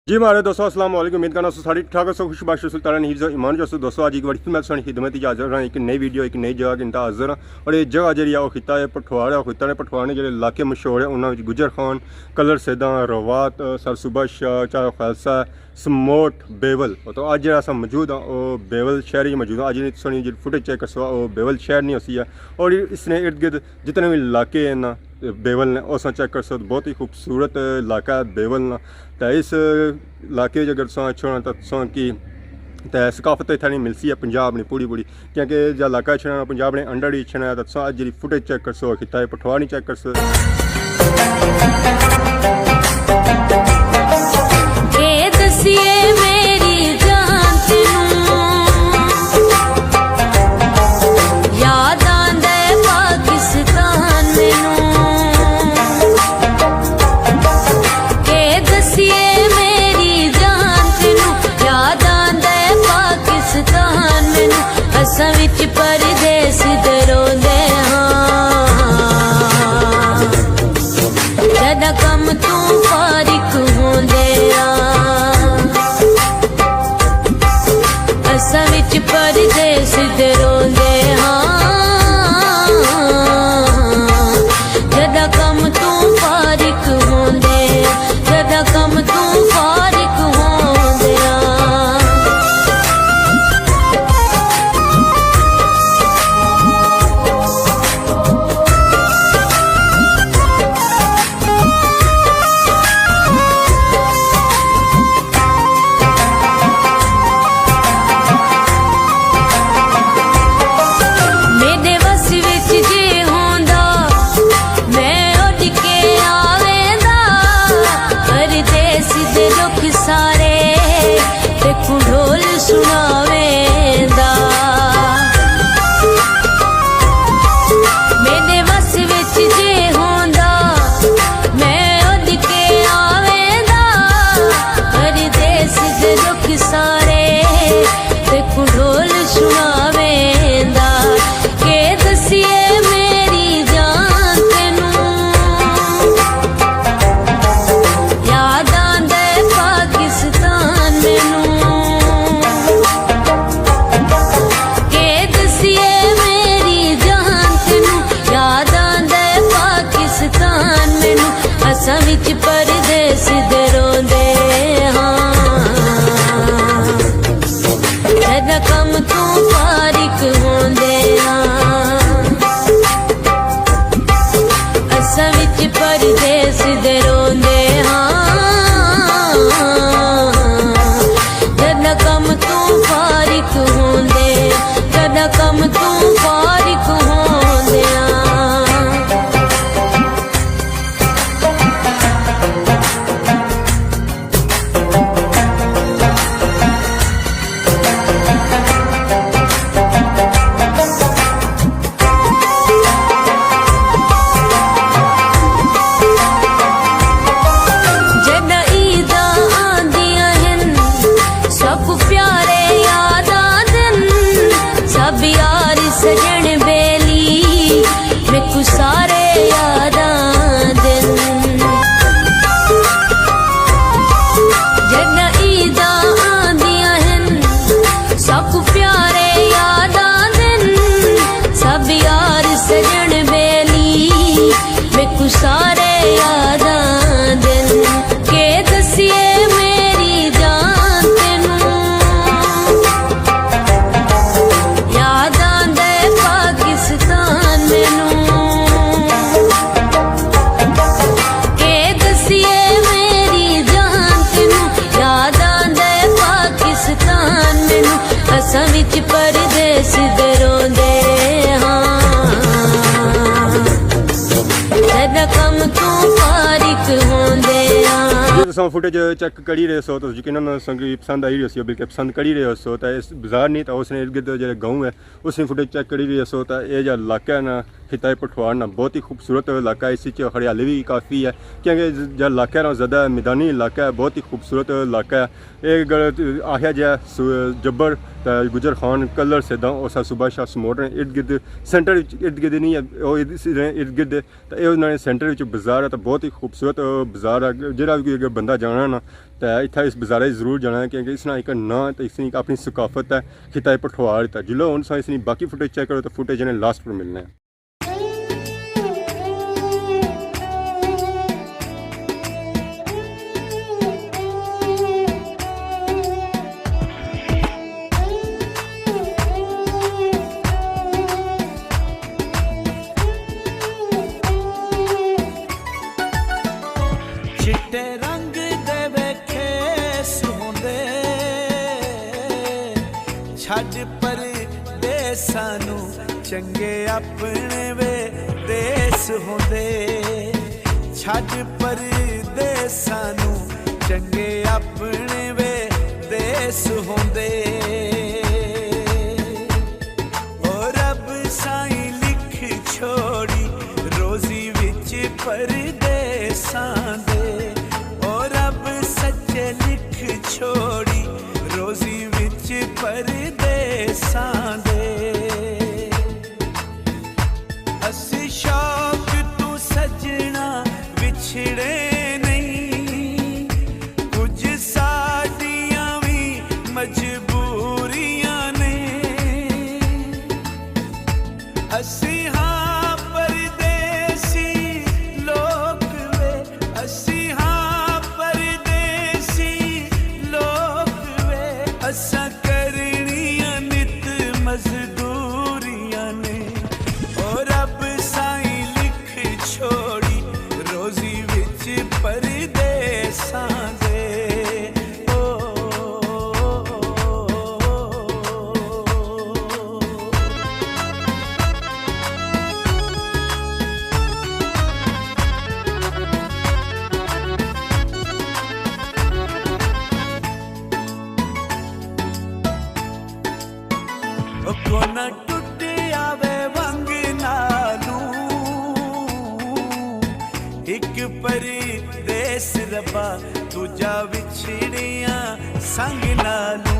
जी हमारे दोस्तों अस्सलाम वालेकुम। उम्मीद करना सारी ठीक ठाक हो खुशबाश सुल्तान हिफ्ज़ ईमान जो दोस्तों आज एक बार फिर मैं सारी खिदमत हाजिर रहा एक नई वीडियो एक नई जगह इंता हाजिर हाँ। और ये जगह जी खिता है पठवाड़ है। खिता ने पठवाड़ ने जो इलाके मशहूर है उन्होंने गुजर खान कलर सैदा रवात सरसुबा शाह चार खालसा समोट बेवल। तो अज जो मौजूद हाँ वो बेवल शहर ही मौजूद है। अज सोनी जो फुटेज चेक कर सो वो बेवल शहर नहीं होती है। और इसने इर्द गिर्द जितने भी इलाके हैं ना बेवल ने उस चेक कर सो बहुत ही खूबसूरत इलाका है बेवल ना। तो इस इलाके अगर छोड़ा तो की सकाफत इतनी मिलती है पंजाब ने पूरी क्योंकि जो इलाका छना पंजाब ने अंडर ही छना तो अज जी फुटेज चेक कर सो खिता है पठवाड़ नहीं चेक कर सो। परदेस दरोंदे हाँ जदा कम तू फारिक होंदे असा विच परदेस दरोंदे हाँ जदा कम तू फारिक होंदे जदा कम तू फारिक होंदे ढोल सुनावेंदा मेरे बस विच जे होंदा मैं उड़ के आवेंदा परदेस दे दुख सारे देखो ढोल सुनावेंदा के दसिए मेरी जान तेनू याद आंदे पाकिस्तान मैनू असां विच परदेस दरोंदे हाँ जदा कम तू फारिक होंदे हाँ असां विच परदेस दरोंदे हाँ जदा कम तू फारिक होंदे जदा कम तू फारिक होंदे सजन बेली मेकू सारे यादा दिन जद ईदा आंदिया हन सब प्यारे यादा दिन सब यार सजन बेली मेकू सारे यादा दिन के दसिए मेरी जान तेनू याद पाकिस्तान मैनू के दसिए मेरी जान तेनू याद आंदे पाकिस्तान मैनू असां विच परदेस दरोंदे हाँ जदा कम तू फारिक होंदे हाँ। फुटेज चेक करी रहे सो तो यकीनन संगी पसंद आई रही हो बल्कि पसंद करी रहे सो तो इस बाजार नहीं तो उसने इर्द गिर्द जो गाँव है उसने फुटेज चेक करी रही सो तो ये जो इलाका है ना खिता पठवार ना बहुत ही खूबसूरत इलाका है। इस हरियाली भी काफ़ी है क्योंकि जो इलाका है ना ज़्यादा मैदानी इलाका है, बहुत ही खूबसूरत इलाका है। एक आखिया जाए जब्बर गुजर खान कलर से उस सुबह शाह समोट ने इर्द गिर्द सेंटर इर्द गिर्द नहीं है इर्द गिर्द तो ये सेंटर बाजार है तो बहुत ही खूबसूरत बाजार है। जो भी अगर बंदा जाना ना तो इतना इस बाजारे जरूर जाना है क्योंकि इसना एक ना तो इसकी अपनी सकाफत है खिता पठवार है। जिलो हूँ इसकी बाकी फुटेज चेक करो तो फुटेज इन्हें लास्ट पर मिलना है। चिट्टे रंग दे वेखे सुंदे छड़ पर देसानू चंगे अपने वे देस होंदे छड़ पर देसानू चंगे अपने वे देस होंदे और रब साईं लिख छोड़ी रोजी विच परदेसां दे छोड़ी रोजी विच परदेसां दे असी शौक तू सजना विछड़े नहीं कुछ साडियां भी मजबूरियां ने असी हाँ परदेसी लोग वे असी असा करनियां नित मजदूरियां ने और रब साईं लिख छोड़ी रोजी विच परदेसां दे कोना टुटे आवे वंग नालू एक परदेस रबा दूजा विछड़िया संग नालू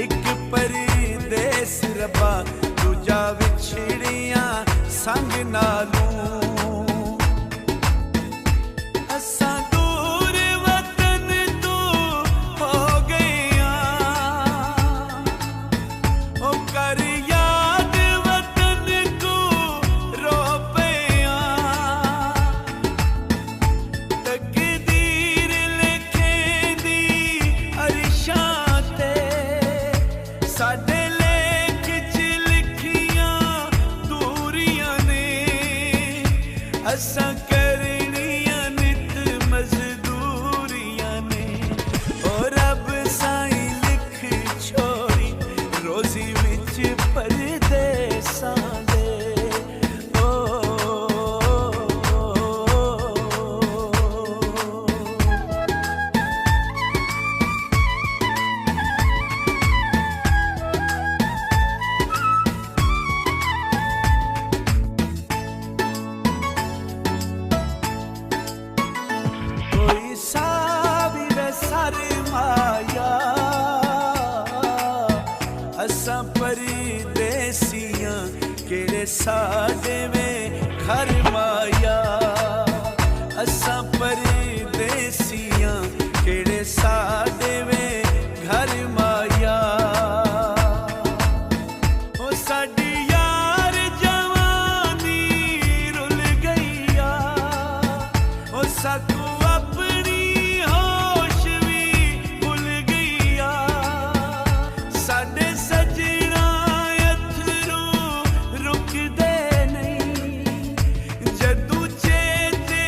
एक परदेस रबा दूजा विछड़िया संग नालू साडे लेख च लिखियां दूरियां ने असां करनियां नित मजदूरियां ने और रब साईं लिख छोड़ी रोजी विच परदेसां दे असां परदेसियां केड़े साडे में घर माया असां परदेसियां केड़े साडे में घर माया ओ साडी यार जवानी रुल गईया ओ साकू अपनी होश भी भुल गईया साडे सजना अथरू रुकदे नहीं जदू चेते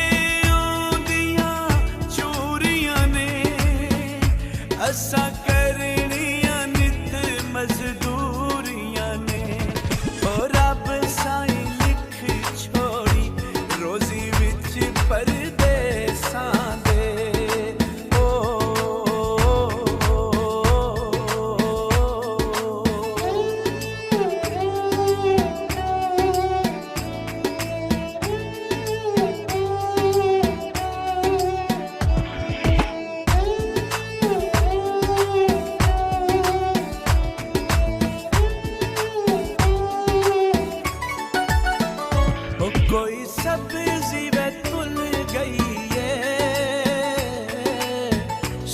आउंदियां चोरियां ने असां करनियां नित मजदूरियां ने ओ रब साईं लिख छोड़ी रोजी विच परदेसां दे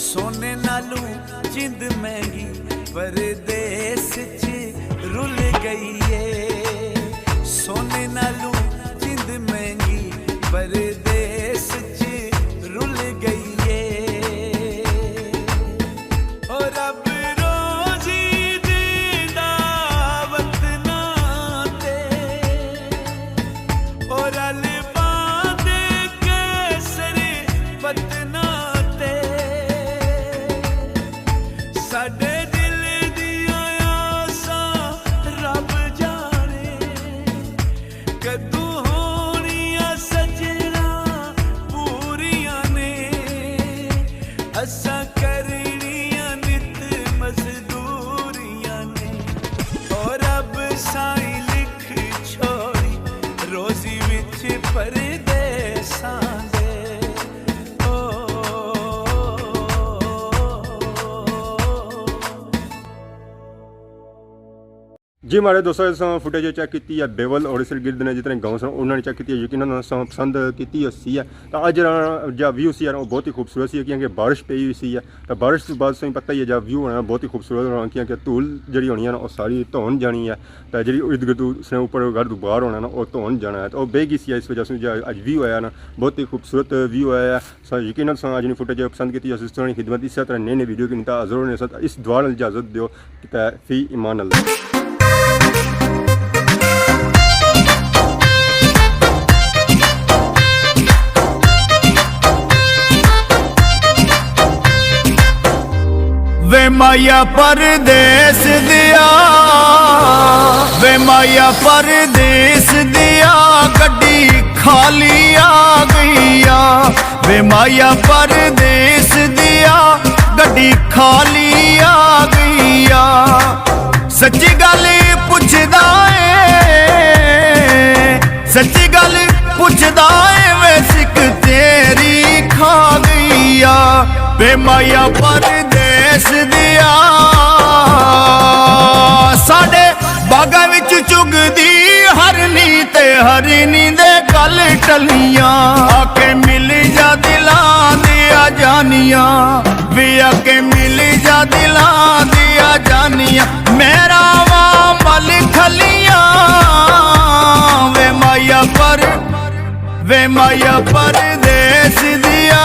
सोने नालों जिंद महंगी परदेस च रुल गई है। सोने नालों जिंद महंगी परदेस च रुल गई है। और रब रोजी देंदा वतना ते और अलबा दे कैसरे पतना ते साडे दिल दियां आसां रब जाने कदों होणियां सजना पूरियां ने। असां करनियां नित मजदूरियां ने और रब साईं लिख छोड़ी रोजी विच परदेसां दे। जी हमारे दोस्तों इस फुटेज चेक की है बेवल और इस गिरद ने जितने गाँव सन उन्होंने चेक की है, यकीनन पसंद की सी है। तो अज जो व्यू सी वो बहुत ही खूबसूरत सी क्योंकि बारिश पई हुई सी है। तो बारिश तो बाद पता ही है जो व्यू होना बहुत ही खूबसूरत होना क्योंकि धूल जी होनी है ना वो सारी धोन जानी है। तो जी इर्द गिर्द उसने ऊपर घर बाहर होना ना वो धोन जाना है। तो वो बेगी सी है इस वजह से जो अज व्यू आया ना बहुत ही खूबसूरत व्यू आया है। यकीनन अज ने फुटेज पसंद की इस तरह की खिदमत इस तरह नई नई वीडियो की नहीं हजर होने साथ इस दुआ इजाजत दो कि फी ईमान अल्लाह। वे माया परदेस दिया वे माया परदेस दिया गड्डी खाली आ गईया। वे माया परदेस दिया गड्डी खाली आ गईया। सच्ची गल पुछदा है सच्ची गल पुछदा है वे सिख तेरी खा गईया। वे माया परदेस दिया साडे बागां विच चुगदी हरनी ते हरनी दे गल टलियां। आके मिल जा दिलां दिया जानियां वे आके मिल जा दिलां दिया जानियां। मेरा वा मल खलियां वे माया परदेस दिया।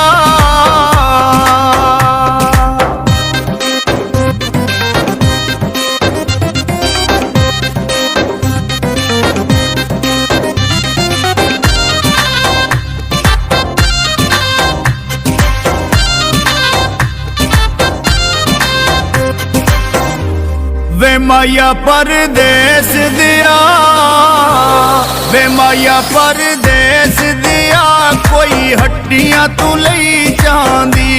वे माया परदेस दिया वे माया परदेस दिया कोई हड्डियां तू लई चांदी।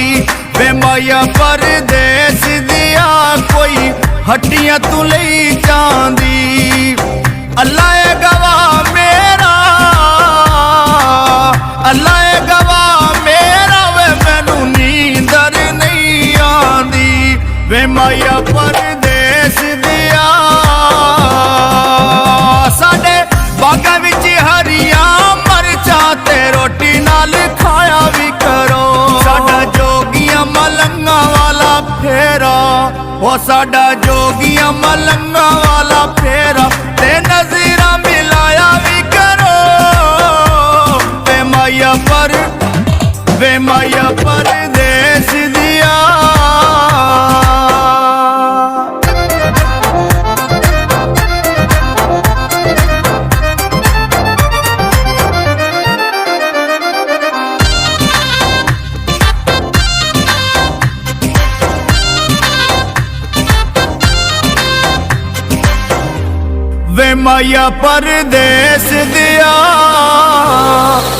वे माया परदेस दिया कोई हड्डियां तू लई चांदी। अल्लाह ए गवाह मेरा अल्लाह ए गवाह मेरा वे मैनू नींदर नहीं आंदी। वे माया परदेस दिया साडे बागां विच हरियां मरचां ते रोटी नाल खाया भी करो। साडा जोगियां मलंगा वाला फेरा ओ साडा जोगियां मलंगा वाला फेरा ते नज़ीरा मिलाया भी करो। वे माया परदेस दिया। वे माया परदेस दिया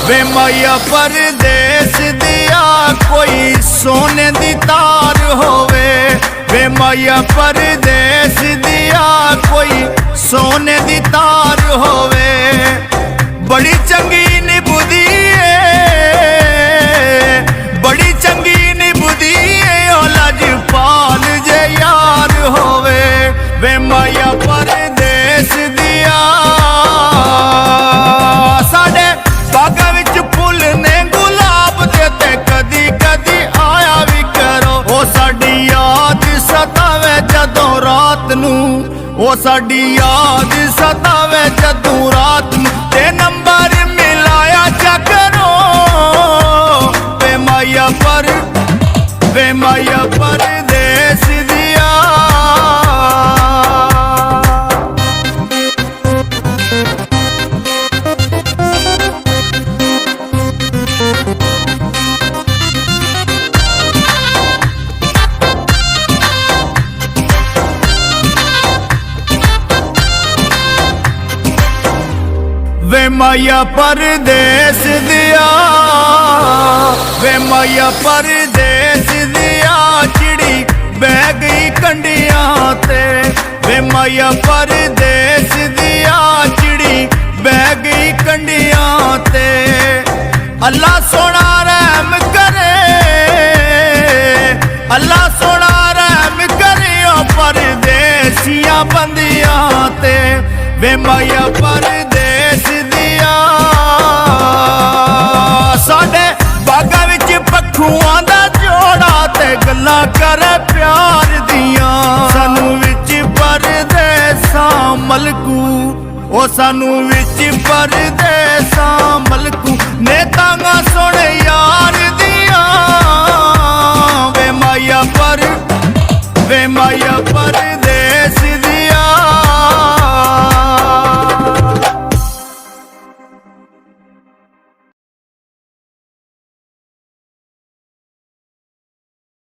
वे माया परदेस दिया कोई सोने दी तार होवे। वे माया परदेस दिया कोई सोने दी तार होवे। बड़ी चंगी निभदी बड़ी चंगी निभदी ओ लजपाल जे यार होवे। वे माया परदेस दिया साडे बागां विच फुल ने गुलाब दे ते कदी कदी आया भी करो। ओ ਉਹ ਸਾਡੀ ਯਾਦ ਸਤਾਵੇ ਜਦੋਂ ਰਾਤ ਨੂੰ ਤੇ ਨੰਬਰ ਮਿਲਾਇਆ ਚੱਕਰੋ ਵੇ ਮਾਇਆ ਪਰਦੇਸ ਦਿਆ ਵੇ ਮਾਇਆ ਪਰਦੇਸ ਦਿਆ ਵੇ ਮਾਇਆ ਪਰਦੇਸ ਦਿਆ ਚਿੜੀ ਬਹਿ ਗਈ ਕੰਢਿਆਂ ਤੇ ਵੇ ਮਾਇਆ ਪਰਦੇਸ ਦਿਆ ਚਿੜੀ ਬਹਿ ਗਈ ਕੰਢਿਆਂ ਤੇ ਅੱਲਾ ਸੋਹਣਾ ਰਹਿਮ ਕਰੇ ਅੱਲਾ ਸੋਹਣਾ ਰਹਿਮ ਕਰਿਓ ਪਰਦੇਸੀਆਂ ਬੰਦਿਆਂ ਤੇ ਵੇ ਮਾਇਆ ਪਰਦੇਸ ਦਿਆ ਸਾਡੇ ਬਾਗਾਂ ਵਿੱਚ ਪੱਖੂਆਂ ਦਾ ਜੋੜਾ ਤੇ ਗੱਲਾਂ ਕਰੇ ਪਿਆਰ ਦੀਆਂ ਸਾਨੂੰ ਵਿੱਚ ਪਰਦੇਸਾਂ ਮਲਕੂ ਉਹ ਸਾਨੂੰ ਵਿੱਚ ਪਰਦੇਸਾਂ ਮਲਕੂ ਨੇ ਤਾਂਗਾ ਸੋਹਣੇ ਯਾਰ ਦੀਆਂ ਵੇ ਮਾਇਆ ਪਰਦੇਸ